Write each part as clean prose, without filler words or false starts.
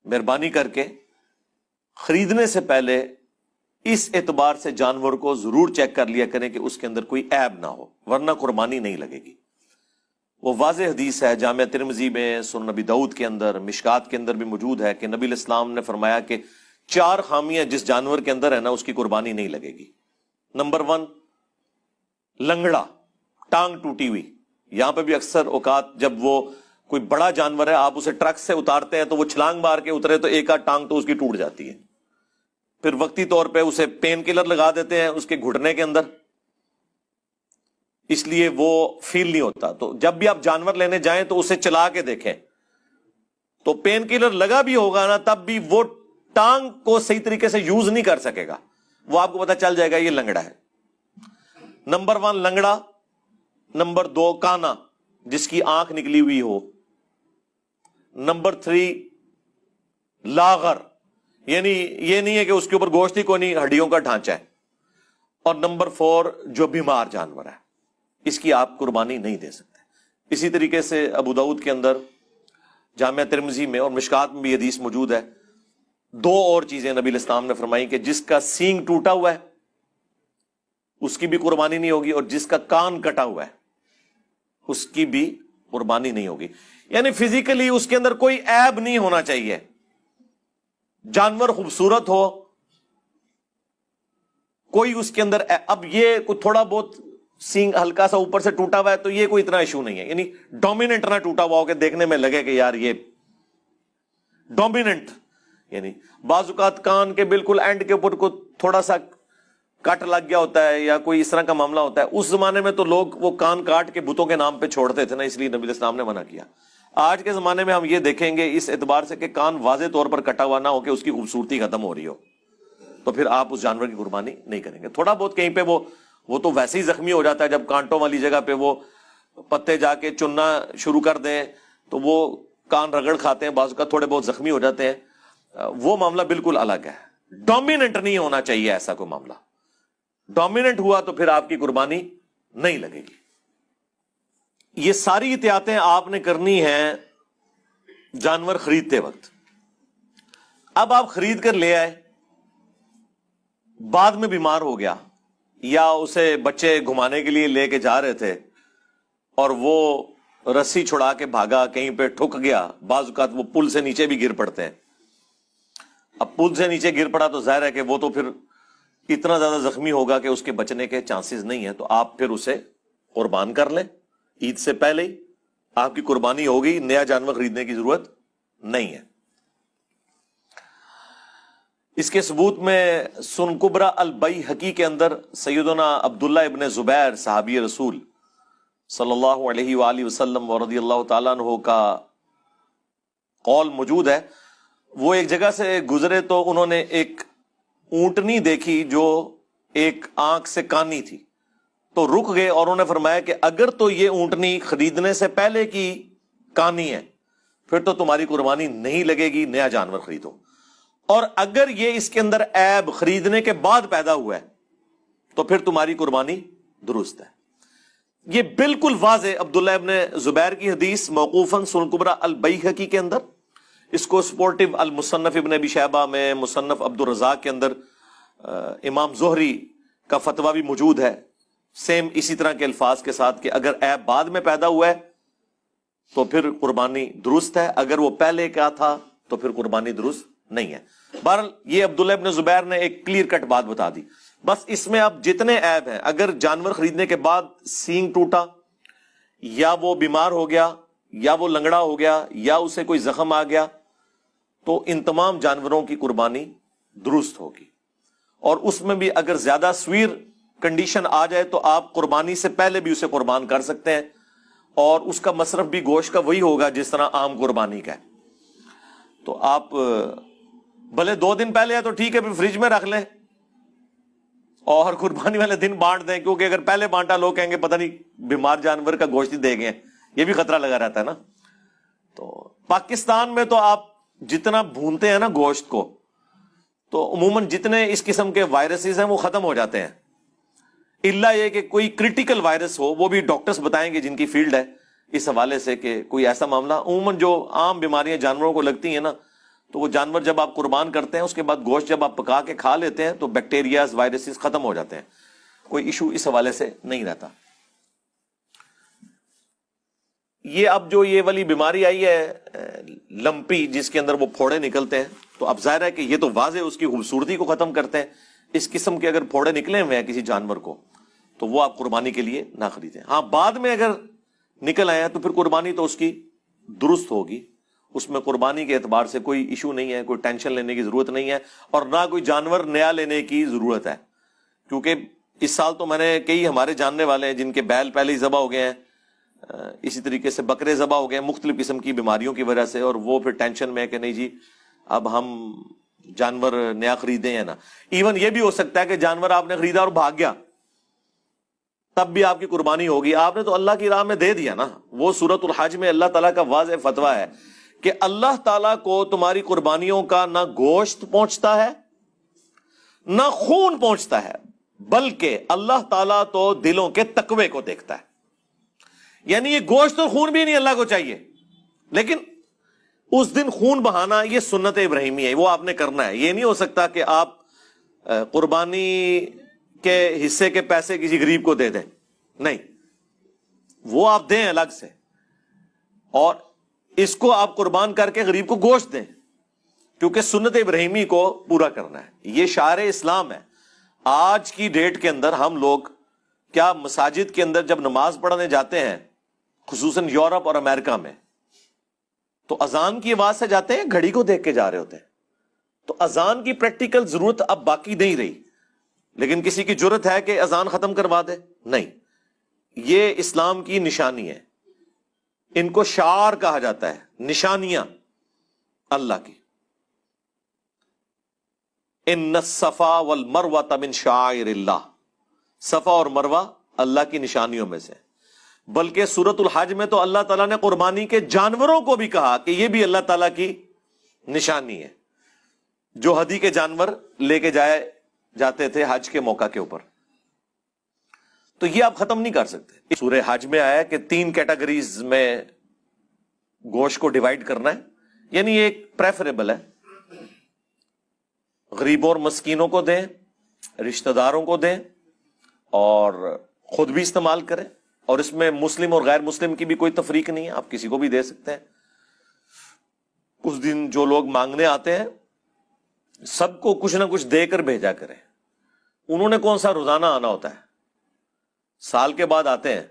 مہربانی کر کے خریدنے سے پہلے اس اعتبار سے جانور کو ضرور چیک کر لیا کریں کہ اس کے اندر کوئی عیب نہ ہو، ورنہ قربانی نہیں لگے گی۔ وہ واضح حدیث ہے، جامعہ ترمذی میں، سنن نبی داؤد کے اندر، مشکات کے اندر بھی موجود ہے کہ نبی علیہ السلام نے فرمایا کہ 4 خامیاں جس جانور کے اندر ہے نا، اس کی قربانی نہیں لگے گی۔ نمبر 1، لنگڑا، ٹانگ ٹوٹی ہوئی۔ یہاں پہ بھی اکثر اوقات جب وہ کوئی بڑا جانور ہے، آپ اسے ٹرک سے اتارتے ہیں تو وہ چھلانگ مار کے اترے تو ایک آدھ ٹانگ تو اس کی ٹوٹ جاتی ہے، پھر وقتی طور پہ اسے پین کلر لگا دیتے ہیں اس کے گھٹنے کے اندر، اس لیے وہ فیل نہیں ہوتا۔ تو جب بھی آپ جانور لینے جائیں تو اسے چلا کے دیکھیں، تو پین کلر لگا بھی ہوگا نا تب بھی وہ ٹانگ کو صحیح طریقے سے یوز نہیں کر سکے گا، وہ آپ کو پتا چل جائے گا یہ لنگڑا ہے۔ نمبر 1 لنگڑا، نمبر 2 کانا جس کی آنکھ نکلی ہوئی ہو، نمبر 3 لاغر، یعنی یہ نہیں ہے کہ اس کے اوپر گوشت ہی کوئی نہیں، ہڈیوں کا ڈھانچہ ہے، اور نمبر 4 جو بیمار جانور ہے، اس کی آپ قربانی نہیں دے سکتے۔ اسی طریقے سے ابو داؤد کے اندر، جامعہ ترمذی میں اور مشکات میں بھی حدیث موجود ہے، 2 اور چیزیں نبی علیہ السلام نے فرمائی کہ جس کا سینگ ٹوٹا ہوا ہے اس کی بھی قربانی نہیں ہوگی، اور جس کا کان کٹا ہوا ہے اس کی بھی قربانی نہیں ہوگی۔ یعنی فزیکلی اس کے اندر کوئی عیب نہیں ہونا چاہیے، جانور خوبصورت ہو، کوئی اس کے اندر اب یہ کوئی تھوڑا بہت سینگ ہلکا سا اوپر سے ٹوٹا ہوا ہے تو یہ کوئی اتنا ایشو نہیں ہے، یعنی ڈومیننٹ نہ ٹوٹا ہوا ہو کہ دیکھنے میں لگے کہ یار یہ ڈومیننٹ، یعنی بعض اوقات کان کے بالکل اینڈ کے اوپر کو تھوڑا سا کٹ لگ گیا ہوتا ہے یا کوئی اس طرح کا معاملہ ہوتا ہے، اس زمانے میں تو لوگ وہ کان کاٹ کے بتوں کے نام پہ چھوڑتے تھے نا، اس لیے نبی علیہ السلام نے منع کیا۔ آج کے زمانے میں ہم یہ دیکھیں گے اس اعتبار سے کہ کان واضح طور پر کٹا ہوا نہ ہو کہ اس کی خوبصورتی ختم ہو رہی ہو، تو پھر آپ اس جانور کی قربانی نہیں کریں گے۔ تھوڑا بہت کہیں پہ وہ تو ویسے ہی زخمی ہو جاتا ہے، جب کانٹوں والی جگہ پہ وہ پتے جا کے چننا شروع کر دیں تو وہ کان رگڑ کھاتے ہیں، بعض کا تھوڑے بہت زخمی ہو جاتے ہیں، وہ معاملہ بالکل الگ ہے۔ ڈومیننٹ نہیں ہونا چاہیے ایسا کوئی معاملہ، ڈومیننٹ ہوا تو پھر آپ کی قربانی نہیں لگے گی۔ یہ ساری احتیاطیں آپ نے کرنی ہیں جانور خریدتے وقت۔ اب آپ خرید کر لے آئے، بعد میں بیمار ہو گیا، یا اسے بچے گھمانے کے لیے لے کے جا رہے تھے اور وہ رسی چھڑا کے بھاگا، کہیں پہ ٹھک گیا، بعض اوقات وہ پل سے نیچے بھی گر پڑتے ہیں۔ اب پل سے نیچے گر پڑا تو ظاہر ہے کہ وہ تو پھر اتنا زیادہ زخمی ہوگا کہ اس کے بچنے کے چانسز نہیں ہیں، تو آپ پھر اسے قربان کر لیں عید سے پہلے ہی، آپ کی قربانی ہوگی، نیا جانور خریدنے کی ضرورت نہیں ہے۔ اس کے ثبوت میں سنن کبریٰ البیہقی کے اندر سیدنا عبداللہ ابن زبیر صحابی رسول صلی اللہ علیہ وآلہ وسلم ورضی اللہ تعالیٰ عنہ کا قول موجود ہے۔ وہ ایک جگہ سے گزرے تو انہوں نے ایک اونٹنی دیکھی جو ایک آنکھ سے کانی تھی، تو رک گئے اور انہوں نے فرمایا کہ اگر تو یہ اونٹنی خریدنے سے پہلے کی کانی ہے پھر تو تمہاری قربانی نہیں لگے گی، نیا جانور خریدو، اور اگر یہ اس کے اندر عیب خریدنے کے بعد پیدا ہوا ہے تو پھر تمہاری قربانی درست ہے۔ یہ بالکل واضح عبداللہ ابن زبیر کی حدیث موقوفاً سنن کبریٰ البیہقی کے اندر، اس کو سپورٹو المصنف ابن ابی شیبہ میں، مصنف عبد الرزاق کے اندر امام زہری کا فتویٰ بھی موجود ہے، سیم اسی طرح کے الفاظ کے ساتھ کہ اگر عیب بعد میں پیدا ہوا ہے تو پھر قربانی درست ہے، اگر وہ پہلے کا تھا تو پھر قربانی درست نہیں ہے۔ بہرحال یہ عبداللہ ابن زبیر نے ایک کلیئر کٹ بات بتا دی۔ بس اس میں اب جتنے عیب ہیں، اگر جانور خریدنے کے بعد سینگ ٹوٹا، یا وہ بیمار ہو گیا، یا وہ لنگڑا ہو گیا، یا اسے کوئی زخم آ گیا، تو ان تمام جانوروں کی قربانی درست ہوگی۔ اور اس میں بھی اگر زیادہ سویر کنڈیشن آ جائے تو آپ قربانی سے پہلے بھی اسے قربان کر سکتے ہیں، اور اس کا مصرف بھی گوشت کا وہی ہوگا جس طرح عام قربانی کا ہے۔ تو آپ بھلے 2 دن پہلے ہے تو ٹھیک ہے، پھر فریج میں رکھ لیں اور قربانی والے دن بانٹ دیں، کیونکہ اگر پہلے بانٹا لوگ کہیں گے پتہ نہیں بیمار جانور کا گوشت ہی دے گئے، یہ بھی خطرہ لگا رہتا ہے نا۔ تو پاکستان میں تو آپ جتنا بھونتے ہیں نا گوشت کو، تو عموماً جتنے اس قسم کے وائرسز ہیں وہ ختم ہو جاتے ہیں، الا یہ کہ کوئی کریٹیکل وائرس ہو، وہ بھی ڈاکٹرز بتائیں گے جن کی فیلڈ ہے اس حوالے سے، کہ کوئی ایسا معاملہ، عموماً جو عام بیماریاں جانوروں کو لگتی ہیں نا تو وہ جانور جب آپ قربان کرتے ہیں اس کے بعد گوشت جب آپ پکا کے کھا لیتے ہیں تو بیکٹیریاز وائرسز ختم ہو جاتے ہیں، کوئی ایشو اس حوالے سے نہیں رہتا۔ یہ اب جو یہ والی بیماری آئی ہے لمپی، جس کے اندر وہ پھوڑے نکلتے ہیں، تو اب ظاہر ہے کہ یہ تو واضح اس کی خوبصورتی کو ختم کرتے ہیں۔ اس قسم کے اگر پھوڑے نکلے ہوئے ہیں کسی جانور کو تو وہ آپ قربانی کے لیے نہ خریدیں۔ ہاں بعد میں اگر نکل آئے ہیں تو پھر قربانی تو اس کی درست ہوگی، اس میں قربانی کے اعتبار سے کوئی ایشو نہیں ہے، کوئی ٹینشن لینے کی ضرورت نہیں ہے، اور نہ کوئی جانور نیا لینے کی ضرورت ہے، کیونکہ اس سال تو میں نے کئی ہمارے جاننے والے ہیں جن کے بیل پہلے ہی ذبح ہو گئے ہیں، اسی طریقے سے بکرے ذبح ہو گئے ہیں مختلف قسم کی بیماریوں کی وجہ سے، اور وہ پھر ٹینشن میں ہے کہ نہیں جی اب ہم جانور نیا خریدیں یا نہ۔ ایون یہ بھی ہو سکتا ہے کہ جانور آپ نے خریدا اور بھاگ گیا، تب بھی آپ کی قربانی ہوگی، آپ نے تو اللہ کی راہ میں دے دیا نا۔ وہ سورۃ الحج میں اللہ تعالیٰ کا واضح فتویٰ ہے کہ اللہ تعالیٰ کو تمہاری قربانیوں کا نہ گوشت پہنچتا ہے نہ خون پہنچتا ہے، بلکہ اللہ تعالیٰ تو دلوں کے تقوی کو دیکھتا ہے۔ یعنی یہ گوشت اور خون بھی نہیں اللہ کو چاہیے، لیکن اس دن خون بہانا یہ سنت ابراہیمی ہے، وہ آپ نے کرنا ہے۔ یہ نہیں ہو سکتا کہ آپ قربانی کے حصے کے پیسے کسی غریب کو دے دیں، نہیں، وہ آپ دیں الگ سے، اور اس کو آپ قربان کر کے غریب کو گوشت دیں، کیونکہ سنت ابراہیمی کو پورا کرنا ہے۔ یہ شعار اسلام ہے۔ آج کی ڈیٹ کے اندر ہم لوگ کیا مساجد کے اندر جب نماز پڑھنے جاتے ہیں، خصوصاً یورپ اور امریکہ میں، تو اذان کی آواز سے جاتے ہیں، گھڑی کو دیکھ کے جا رہے ہوتے ہیں۔ تو اذان کی پریکٹیکل ضرورت اب باقی نہیں رہی، لیکن کسی کی جرت ہے کہ اذان ختم کروا دے؟ نہیں، یہ اسلام کی نشانی ہے، ان کو شعار کہا جاتا ہے، نشانیاں اللہ کی۔ ان الصفا والمروہ من شعائر اللہ، صفا اور مروہ اللہ کی نشانیوں میں سے۔ بلکہ سورۃ الحج میں تو اللہ تعالیٰ نے قربانی کے جانوروں کو بھی کہا کہ یہ بھی اللہ تعالیٰ کی نشانی ہے، جو ہدی کے جانور لے کے جاتے تھے حج کے موقع کے اوپر۔ تو یہ آپ ختم نہیں کر سکتے۔ سورہ حج میں آیا کہ 3 کیٹیگریز میں گوشت کو ڈیوائیڈ کرنا ہے، یعنی ایک پریفریبل ہے، غریبوں اور مسکینوں کو دیں، رشتہ داروں کو دیں، اور خود بھی استعمال کریں، اور اس میں مسلم اور غیر مسلم کی بھی کوئی تفریق نہیں ہے، آپ کسی کو بھی دے سکتے ہیں۔ اس دن جو لوگ مانگنے آتے ہیں سب کو کچھ نہ کچھ دے کر بھیجا کریں۔ انہوں نے کون سا روزانہ آنا ہوتا ہے، سال کے بعد آتے ہیں،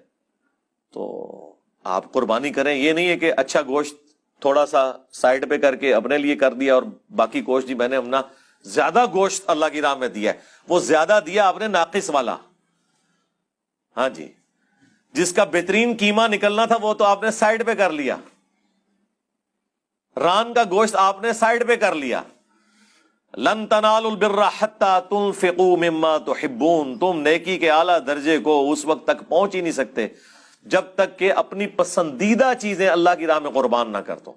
تو آپ قربانی کریں۔ یہ نہیں ہے کہ اچھا گوشت تھوڑا سا سائڈ پہ کر کے اپنے لیے کر دیا اور باقی گوشت جی میں نے اپنا زیادہ گوشت اللہ کی راہ میں دیا ہے، وہ زیادہ دیا آپ نے ناقص والا، ہاں جی، جس کا بہترین قیمہ نکلنا تھا وہ تو آپ نے سائڈ پہ کر لیا، ران کا گوشت آپ نے سائڈ پہ کر لیا۔ لن تنالوا البر حتى تنفقوا مما تحبون، تم نیکی کے اعلیٰ درجے کو اس وقت تک پہنچ ہی نہیں سکتے جب تک کہ اپنی پسندیدہ چیزیں اللہ کی راہ میں قربان نہ کر دو۔